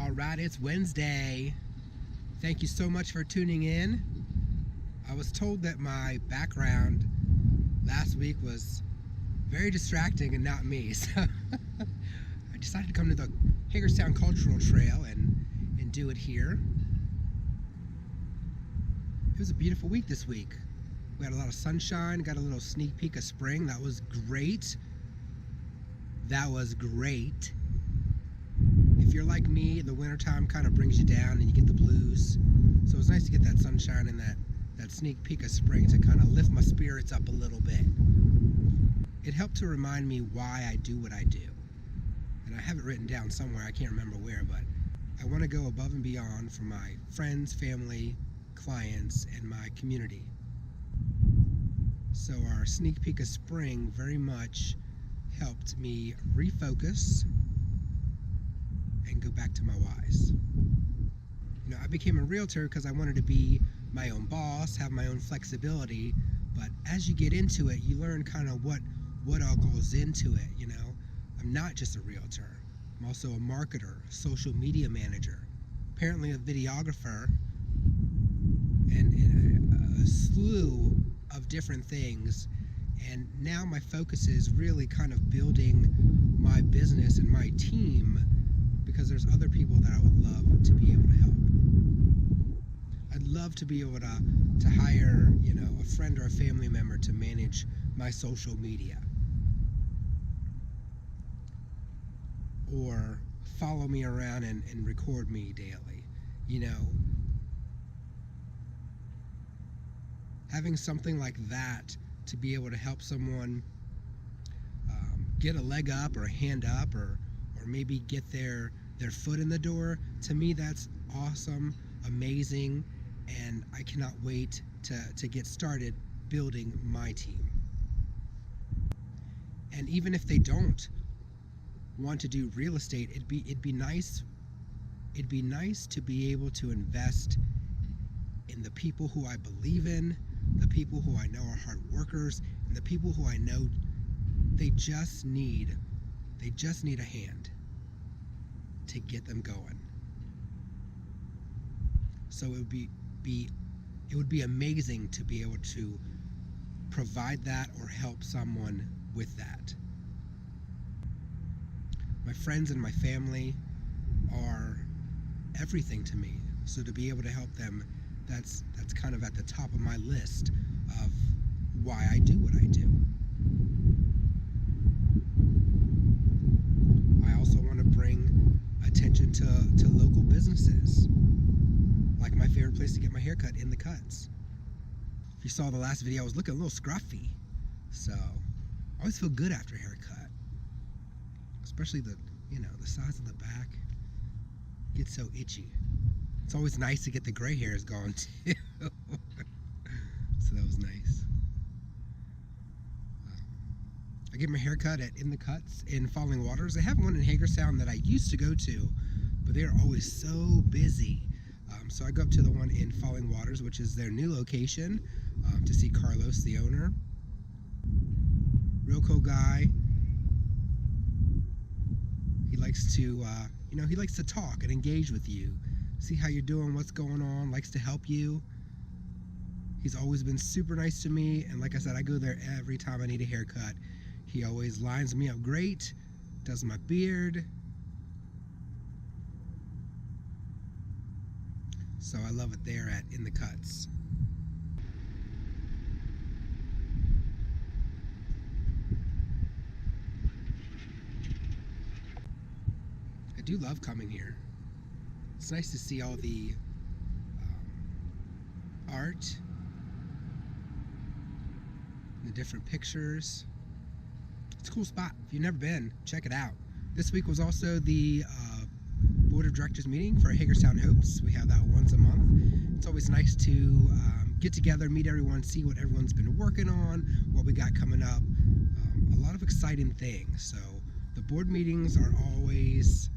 All right, it's Wednesday. Thank you so much for tuning in. I was told that my background last week was very distracting and not me, so I decided to come to the Hagerstown Cultural Trail and do it here. It was a beautiful week this week. We had a lot of sunshine, got a little sneak peek of spring. That was great. If you're like me, the wintertime kind of brings you down and you get the blues. So it was nice to get that sunshine and that sneak peek of spring to kind of lift my spirits up a little bit. It helped to remind me why I do what I do. And I have it written down somewhere, I can't remember where, but I want to go above and beyond for my friends, family, clients, and my community. So our sneak peek of spring very much helped me refocus and go back to my whys. You know, I became a realtor because I wanted to be my own boss, have my own flexibility, but as you get into it, you learn kind of what all goes into it, you know. I'm not just a realtor. I'm also a marketer, a social media manager, apparently a videographer, and a slew of different things. And now my focus is really kind of building my business and my team, because there's other people that I would love to be able to help. I'd love to be able to hire, you know, a friend or a family member to manage my social media, or follow me around and record me daily. You know, having something like that to be able to help someone get a leg up or a hand up, or maybe get their foot in the door, to me that's awesome, amazing, and I cannot wait to get started building my team. And even if they don't want to do real estate, it'd be nice to be able to invest in the people who I believe in, the people who I know are hard workers, and the people who I know they just need a hand to get them going. So it would be amazing to be able to provide that or help someone with that. My friends and my family are everything to me. So to be able to help them, that's kind of at the top of my list of why I do what I do. I also want to bring attention to local businesses. Like my favorite place to get my hair cut, In the Cuts. If you saw the last video, I was looking a little scruffy. So I always feel good after a haircut. Especially the size of the back gets so itchy. It's always nice to get the gray hairs gone too. So that was nice. I get my hair cut at In the Cuts in Falling Waters. They have one in Hagerstown that I used to go to, but they're always so busy. So I go up to the one in Falling Waters, which is their new location, to see Carlos, the owner. Real cool guy. He likes to talk and engage with you, see how you're doing, what's going on, likes to help you. He's always been super nice to me, and like I said, I go there every time I need a haircut. He always lines me up great, does my beard. So I love it there at In the Cuts. I do love coming here. It's nice to see all the art, the different pictures. It's a cool spot. If you've never been, check it out. This week was also the Board of Directors meeting for Hagerstown Hopes. We have that once a month. It's always nice to get together, meet everyone, see what everyone's been working on, what we got coming up. A lot of exciting things. So the board meetings are always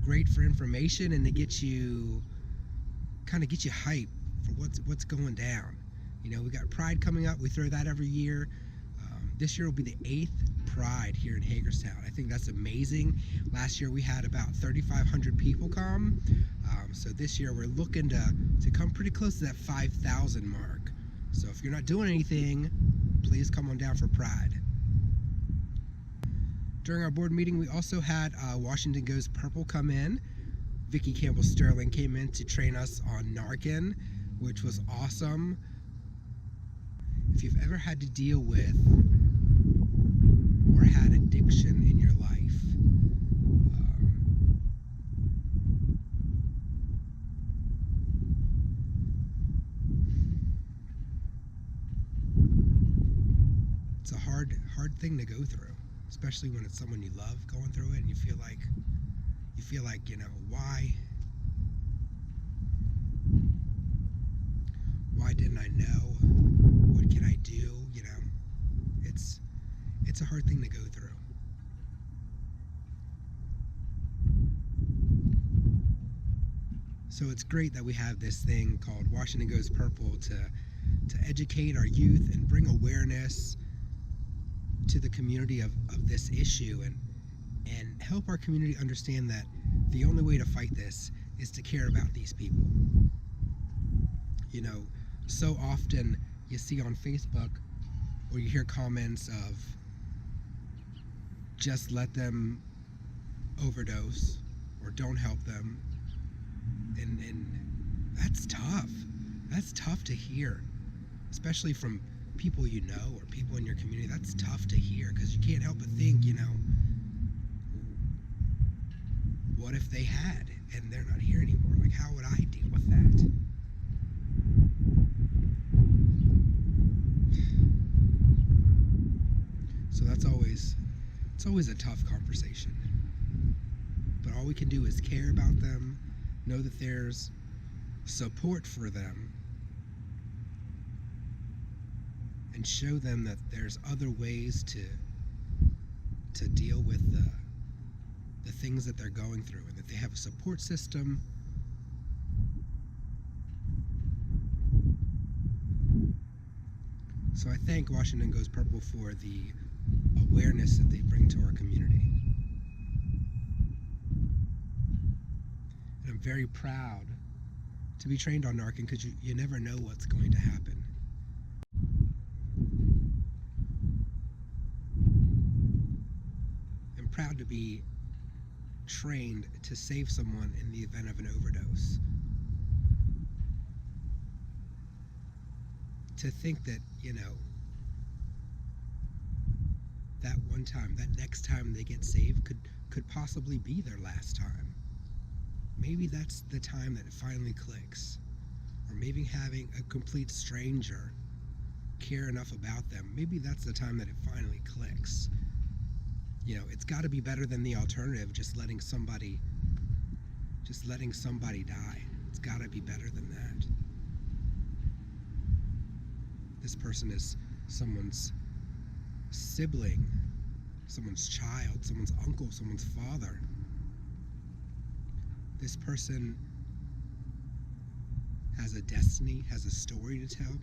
great for information and to get you hype for what's going down. You know, we got Pride coming up. We throw that every year. This year will be the 8th Pride here in Hagerstown. I think that's amazing. Last year we had about 3,500 people come. So this year we're looking to come pretty close to that 5,000 mark. So if you're not doing anything, please come on down for Pride. During our board meeting, we also had Washington Goes Purple come in. Vicki Campbell Sterling came in to train us on Narcan, which was awesome. If you've ever had to deal with or had addiction in your life, it's a hard thing to go through, especially when it's someone you love going through it, and you feel like, why didn't I know? What can I do? It's a hard thing to go through. So it's great that we have this thing called Washington Goes Purple to educate our youth and bring awareness to the community of this issue, and help our community understand that the only way to fight this is to care about these people. So often you see on Facebook or you hear comments of just let them overdose or don't help them, and that's tough. That's tough to hear, especially from people you know or people in your community. That's tough to hear, because you can't help but think, what if they had and they're not here anymore? Like, how would I deal with that? So it's always a tough conversation. But all we can do is care about them, know that there's support for them, and show them that there's other ways to deal with the things that they're going through, and that they have a support system. So I thank Washington Goes Purple for the awareness that they bring to our community. And I'm very proud to be trained on Narcan, because you never know what's going to happen. I'm proud to be trained to save someone in the event of an overdose. To think that, that one time, that next time they get saved could possibly be their last time. Maybe that's the time that it finally clicks. Or maybe having a complete stranger care enough about them, maybe that's the time that it finally clicks. It's got to be better than the alternative, just letting somebody die. It's got to be better than that. This person is someone's sibling, someone's child, someone's uncle, someone's father. This person has a destiny, has a story to tell.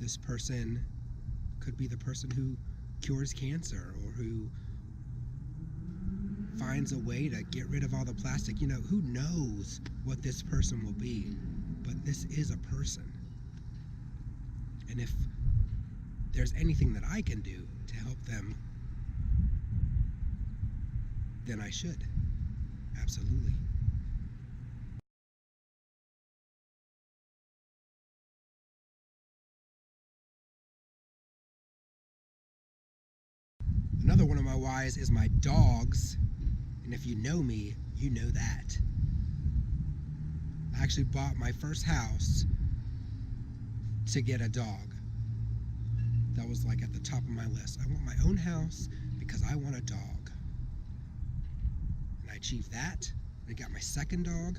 This person could be the person who cures cancer, or who finds a way to get rid of all the plastic. Who knows what this person will be, but this is a person. And if there's anything that I can do to help them, then I should. Absolutely. Another one of my whys is my dogs. And if you know me, you know that. I actually bought my first house to get a dog. That was like at the top of my list. I want my own house because I want a dog. And I achieved that. I got my second dog.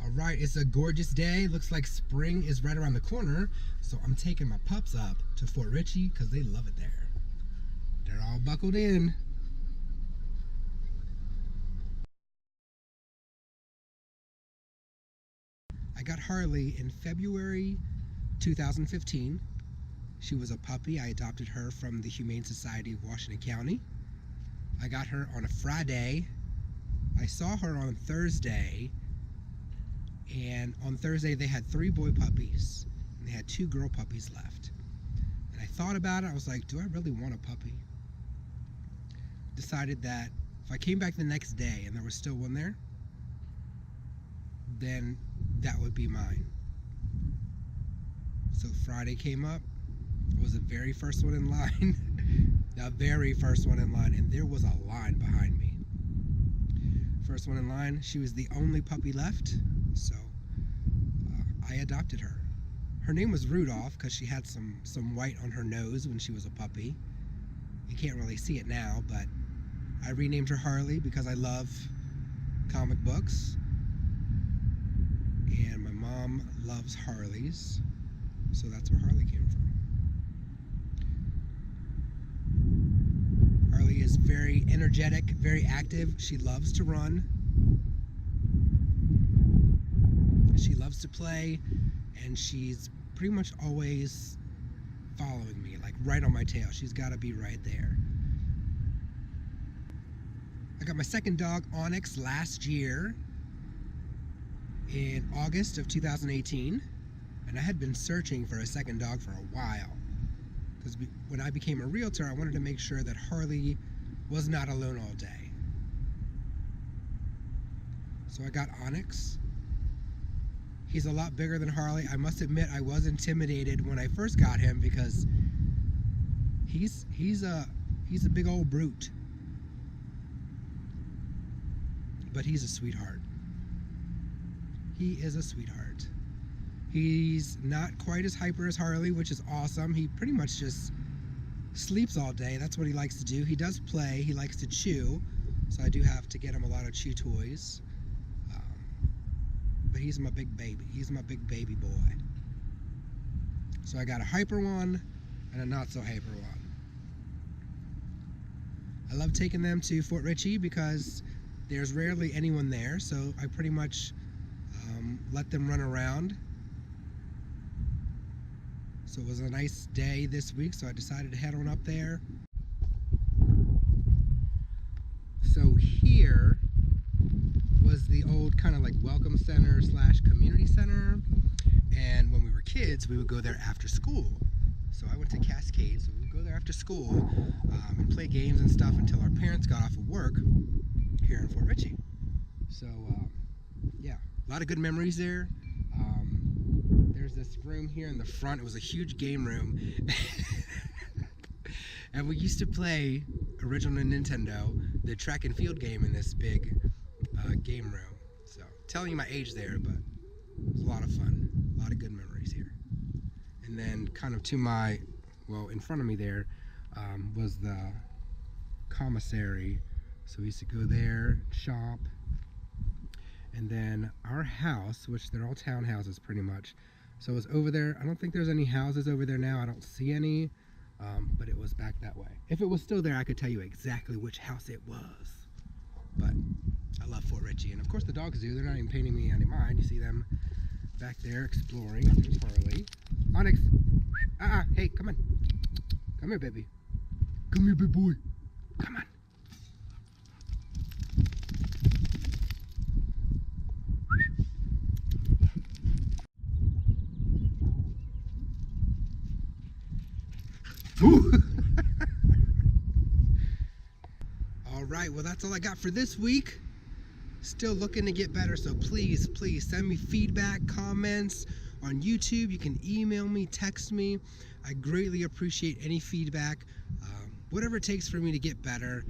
Alright, it's a gorgeous day. Looks like spring is right around the corner. So I'm taking my pups up to Fort Ritchie because they love it there. They're all buckled in. I got Harley in February 2015. She was a puppy. I adopted her from the Humane Society of Washington County. I got her on a Friday. I saw her on Thursday, and on Thursday they had 3 boy puppies and they had 2 girl puppies left. And I thought about it. I was like, do I really want a puppy? Decided that if I came back the next day and there was still one there, then that would be mine. So Friday came up. I was the very first one in line. The very first one in line, and there was a line behind me. First one in line. She was the only puppy left, so I adopted her. Her name was Rudolph because she had some white on her nose when she was a puppy. You can't really see it now, but I renamed her Harley because I love comic books, and my mom loves Harleys, so that's where Harley came from. Harley is very energetic, very active. She loves to run. She loves to play, and she's pretty much always following me, like right on my tail. She's got to be right there. I got my second dog, Onyx, last year in August of 2018, and I had been searching for a second dog for a while. Because when I became a realtor, I wanted to make sure that Harley was not alone all day. So I got Onyx. He's a lot bigger than Harley. I must admit, I was intimidated when I first got him because he's a big old brute. But he's a sweetheart. He is a sweetheart. He's not quite as hyper as Harley, which is awesome. He pretty much just sleeps all day. That's what he likes to do. He does play. He likes to chew. So I do have to get him a lot of chew toys. But he's my big baby. He's my big baby boy. So I got a hyper one and a not so hyper one. I love taking them to Fort Ritchie because there's rarely anyone there. So I pretty much let them run around. So it was a nice day this week, so I decided to head on up there. So here was the old kind of like welcome center / community center, and when we were kids we would go there after school. So I went to Cascade, so we would go there after school and play games and stuff until our parents got off of work here in Fort Ritchie. So yeah, a lot of good memories there. There's this room here in the front. It was a huge game room. And we used to play original Nintendo, the track and field game in this big game room. So, telling you my age there, but it was a lot of fun. A lot of good memories here. And then kind of to my, well, in front of me there was the commissary. So we used to go there, shop. And then our house, which they're all townhouses pretty much. So it was over there. I don't think there's any houses over there now. I don't see any, but it was back that way. If it was still there, I could tell you exactly which house it was. But I love Fort Ritchie. And of course the dogs do. They're not even paying me any mind. You see them back there exploring. There's Harley. Onyx. Hey, come on. Come here, baby. Come here, big boy. Come on. All right, well, that's all I got for this week. Still looking to get better, so please send me feedback, comments on YouTube. You can email me, text me. I greatly appreciate any feedback. Whatever it takes for me to get better,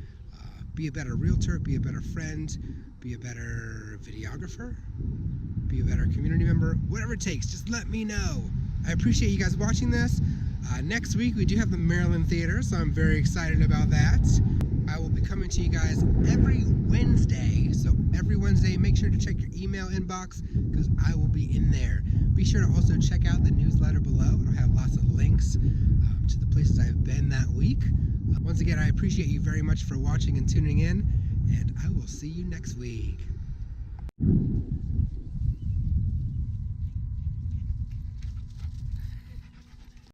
be a better realtor, be a better friend, be a better videographer, be a better community member, whatever it takes, just let me know. I appreciate you guys watching this. Next week we do have the Maryland Theater, so I'm very excited about that. I will be coming to you guys every Wednesday, so every Wednesday make sure to check your email inbox because I will be in there. Be sure to also check out the newsletter below. It'll have lots of links to the places I've been that week. Once again, I appreciate you very much for watching and tuning in, and I will see you next week.